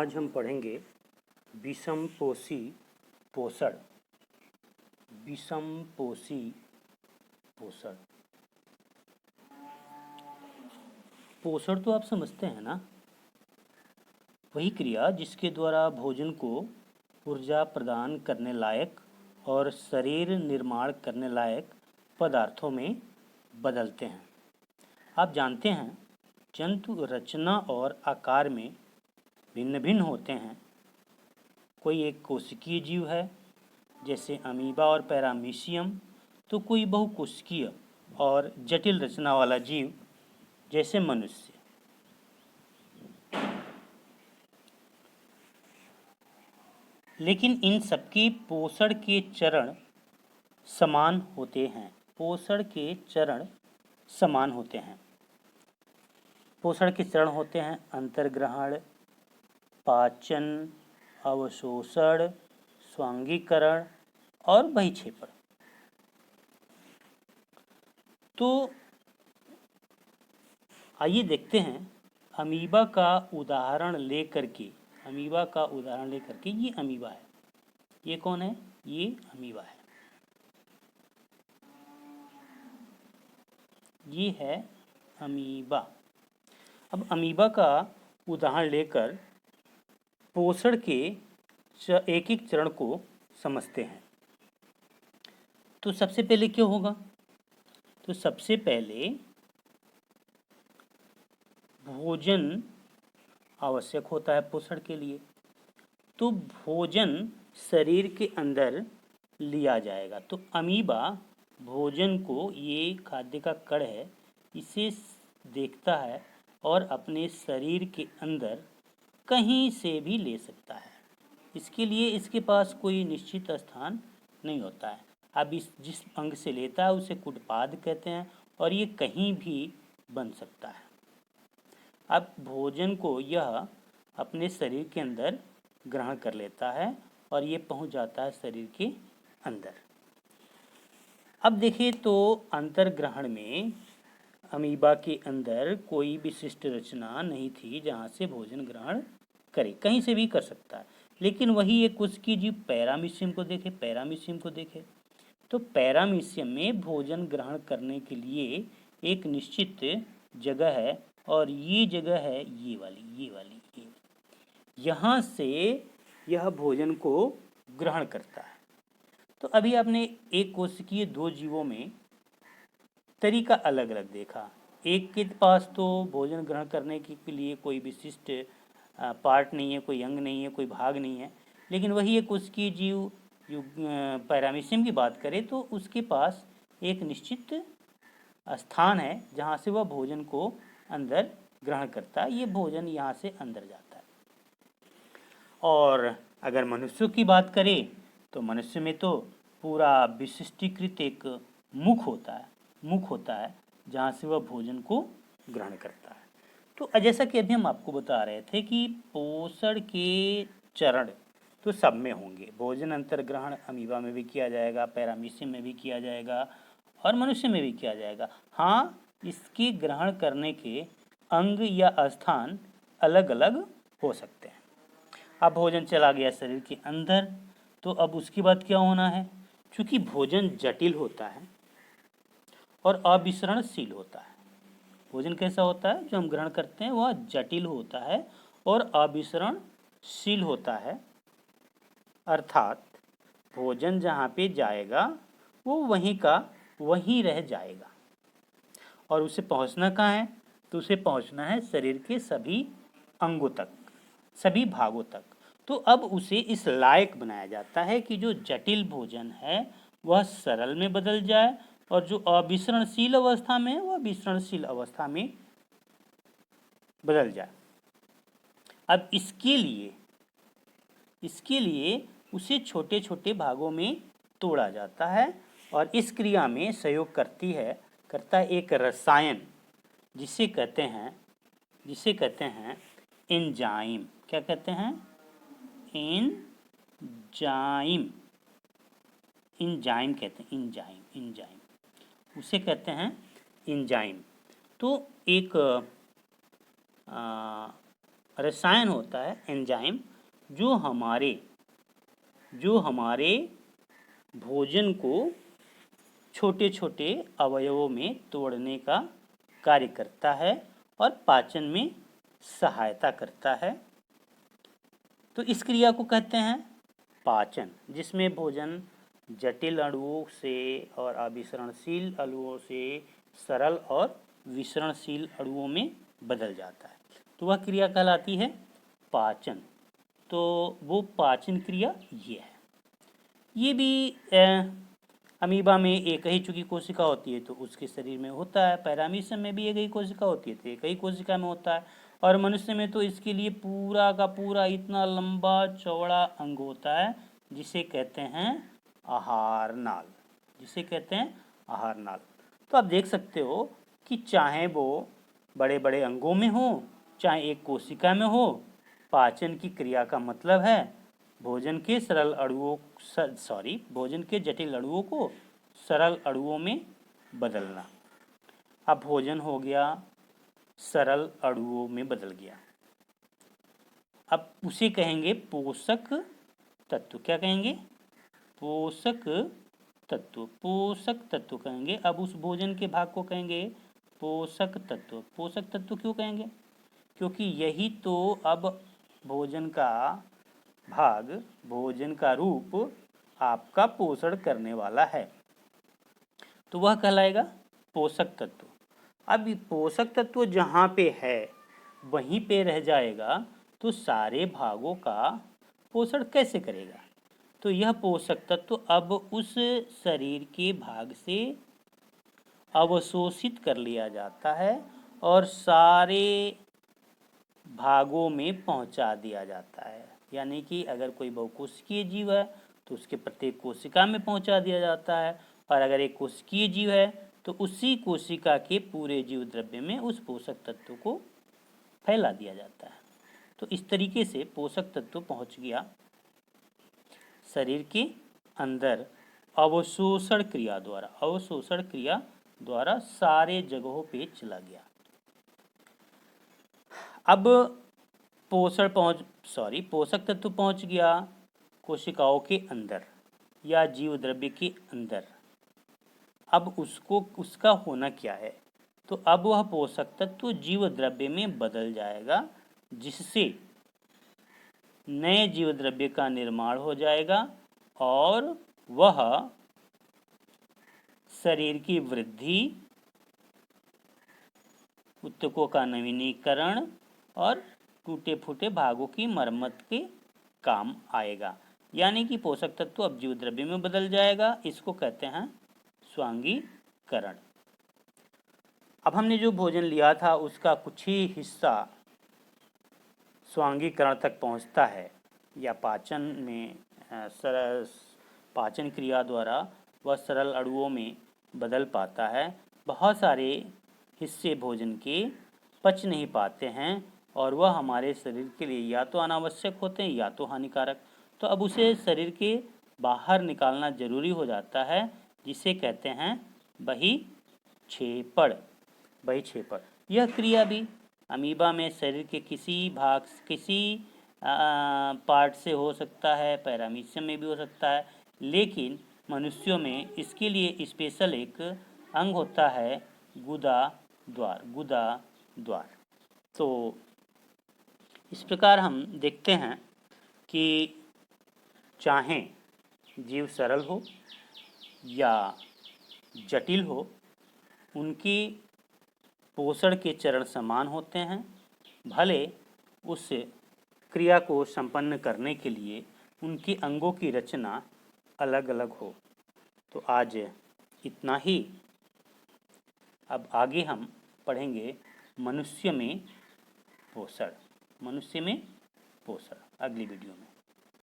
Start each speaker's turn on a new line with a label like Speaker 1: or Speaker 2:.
Speaker 1: आज हम पढ़ेंगे विषमपोषी पोषण। विषमपोषी पोषण पोषण तो आप समझते हैं ना, वही क्रिया जिसके द्वारा भोजन को ऊर्जा प्रदान करने लायक और शरीर निर्माण करने लायक पदार्थों में बदलते हैं। आप जानते हैं, जंतु रचना और आकार में भिन्न भिन्न होते हैं। कोई एक कोशिकीय जीव है जैसे अमीबा और पैरामीशियम, तो कोई बहुकोशिकीय और जटिल रचना वाला जीव जैसे मनुष्य। लेकिन इन सबके पोषण के चरण समान होते हैं। पोषण के चरण समान होते हैं। पोषण के चरण होते हैं अंतर्ग्रहण, पाचन, अवशोषण, स्वांगीकरण और बहिक्षेपण। तो आइए देखते हैं अमीबा का उदाहरण लेकर के। ये अमीबा है। ये कौन है? ये अमीबा है। ये है अमीबा। अब अमीबा का उदाहरण लेकर पोषण के एक एक चरण को समझते हैं। तो सबसे पहले क्या होगा? तो सबसे पहले भोजन आवश्यक होता है पोषण के लिए। तो भोजन शरीर के अंदर लिया जाएगा। तो अमीबा भोजन को, ये खाद्य का कण है, इसे देखता है और अपने शरीर के अंदर कहीं से भी ले सकता है। इसके लिए इसके पास कोई निश्चित स्थान नहीं होता है। अब इस जिस अंग से लेता है उसे कुटपाद कहते हैं और ये कहीं भी बन सकता है। अब भोजन को यह अपने शरीर के अंदर ग्रहण कर लेता है और ये पहुंच जाता है शरीर के अंदर। अब देखिए, तो अंतर्ग्रहण में अमीबा के अंदर कोई विशिष्ट रचना नहीं थी जहाँ से भोजन ग्रहण करे, कहीं से भी कर सकता है। लेकिन वही एक कोशिकीय जीव पैरामीशियम को देखे तो पैरामीशियम में भोजन ग्रहण करने के लिए एक निश्चित जगह है और ये जगह है ये वाली। यहाँ से यह भोजन को ग्रहण करता है। तो अभी आपने एक कोशिकीय दो जीवों में तरीका अलग अलग देखा। एक के पास तो भोजन ग्रहण करने के लिए कोई विशिष्ट पार्ट नहीं है, कोई अंग नहीं है, कोई भाग नहीं है। लेकिन वही एक कोशिकीय जीव पैरामीशियम की बात करें तो उसके पास एक निश्चित स्थान है जहाँ से वह भोजन को अंदर ग्रहण करता है। ये भोजन यहाँ से अंदर जाता है। और अगर मनुष्यों की बात करें तो मनुष्य में तो पूरा विशिष्टीकृत एक मुख होता है जहाँ से वह भोजन को ग्रहण करता है। तो जैसा कि अभी हम आपको बता रहे थे कि पोषण के चरण तो सब में होंगे। भोजन अंतर्ग्रहण अमीबा में भी किया जाएगा, पैरामीशियम में भी किया जाएगा और मनुष्य में भी किया जाएगा। हाँ, इसके ग्रहण करने के अंग या स्थान अलग अलग हो सकते हैं। अब भोजन चला गया शरीर के अंदर, तो अब उसके बाद क्या होना है? क्योंकि भोजन जटिल होता है और अविसरणशील होता है। भोजन कैसा होता है? जो हम ग्रहण करते हैं वह जटिल होता है और अविसरणशील होता है। अर्थात भोजन जहाँ पे जाएगा वो वहीं का वहीं रह जाएगा। और उसे पहुँचना कहाँ है? तो उसे पहुँचना है शरीर के सभी अंगों तक, सभी भागों तक। तो अब उसे इस लायक बनाया जाता है कि जो जटिल भोजन है वह सरल में बदल जाए और जो अविसरणशील अवस्था में है वह विसरणशील अवस्था में बदल जाए। अब इसके लिए उसे छोटे छोटे भागों में तोड़ा जाता है और इस क्रिया में सहयोग करता है एक रसायन जिसे कहते हैं एंजाइम। क्या कहते हैं? एंजाइम कहते हैं। एंजाइम उसे कहते हैं एंजाइम। तो एक रसायन होता है, एंजाइम, जो हमारे भोजन को छोटे छोटे अवयवों में तोड़ने का कार्य करता है और पाचन में सहायता करता है। तो इस क्रिया को कहते हैं पाचन, जिसमें भोजन जटिल अणुओं से और अभिसरणशील अणुओं से सरल और विसरणशील अणुओं में बदल जाता है, तो वह क्रिया कहलाती है पाचन। तो वो पाचन क्रिया ये है। ये भी अमीबा में एक ही चूंकि कोशिका होती है तो उसके शरीर में होता है, पैरामीशियम में भी एक ही कोशिका होती है तो एक ही कोशिका में होता है, और मनुष्य में तो इसके लिए पूरा का पूरा इतना लंबा चौड़ा अंग होता है जिसे कहते हैं आहार नाल, जिसे कहते हैं आहार नाल। तो आप देख सकते हो कि चाहे वो बड़े बड़े अंगों में हो चाहे एक कोशिका में हो, पाचन की क्रिया का मतलब है भोजन के भोजन के जटिल अणुओं को सरल अणुओं में बदलना। अब भोजन हो गया, सरल अणुओं में बदल गया, अब उसे कहेंगे पोषक तत्व। क्या कहेंगे? पोषक तत्व। पोषक तत्व कहेंगे। अब उस भोजन के भाग को कहेंगे पोषक तत्व। पोषक तत्व क्यों कहेंगे? क्योंकि यही तो अब भोजन का भाग, भोजन का रूप आपका पोषण करने वाला है, तो वह कहलाएगा पोषक तत्व। अब पोषक तत्व जहाँ पे है वहीं पे रह जाएगा तो सारे भागों का पोषण कैसे करेगा? तो यह पोषक तत्व अब उस शरीर के भाग से अवशोषित कर लिया जाता है और सारे भागों में पहुंचा दिया जाता है। यानी कि अगर कोई बहुकोशिकीय जीव है तो उसके प्रत्येक कोशिका में पहुंचा दिया जाता है, और अगर एक कोशिकीय जीव है तो उसी कोशिका के पूरे जीव द्रव्य में उस पोषक तत्व को फैला दिया जाता है। तो इस तरीके से पोषक तत्व पहुंच गया शरीर के अंदर अवशोषण क्रिया द्वारा सारे जगहों पे चला गया। अब पोषक तत्व पहुंच गया कोशिकाओं के अंदर या जीव द्रव्य के अंदर। अब उसका होना क्या है? तो अब वह पोषक तत्व जीव द्रव्य में बदल जाएगा, जिससे नए जीव द्रव्य का निर्माण हो जाएगा और वह शरीर की वृद्धि, ऊतकों का नवीनीकरण और टूटे फूटे भागों की मरम्मत के काम आएगा। यानी कि पोषक तत्व अब जीव द्रव्य में बदल जाएगा। इसको कहते हैं स्वांगीकरण। अब हमने जो भोजन लिया था उसका कुछ ही हिस्सा स्वांगीकरण तक पहुंचता है या पाचन में पाचन क्रिया द्वारा वह सरल अणुओं में बदल पाता है। बहुत सारे हिस्से भोजन के पच नहीं पाते हैं और वह हमारे शरीर के लिए या तो अनावश्यक होते हैं या तो हानिकारक। तो अब उसे शरीर के बाहर निकालना जरूरी हो जाता है, जिसे कहते हैं बहिक्षेपण। यह क्रिया भी अमीबा में शरीर के किसी पार्ट से हो सकता है, पैरामीशियम में भी हो सकता है, लेकिन मनुष्यों में इसके लिए स्पेशल एक अंग होता है गुदा द्वार। तो इस प्रकार हम देखते हैं कि चाहे जीव सरल हो या जटिल हो, उनकी पोषण के चरण समान होते हैं, भले उस क्रिया को संपन्न करने के लिए उनके अंगों की रचना अलग अलग हो। तो आज इतना ही। अब आगे हम पढ़ेंगे मनुष्य में पोषण अगली वीडियो में।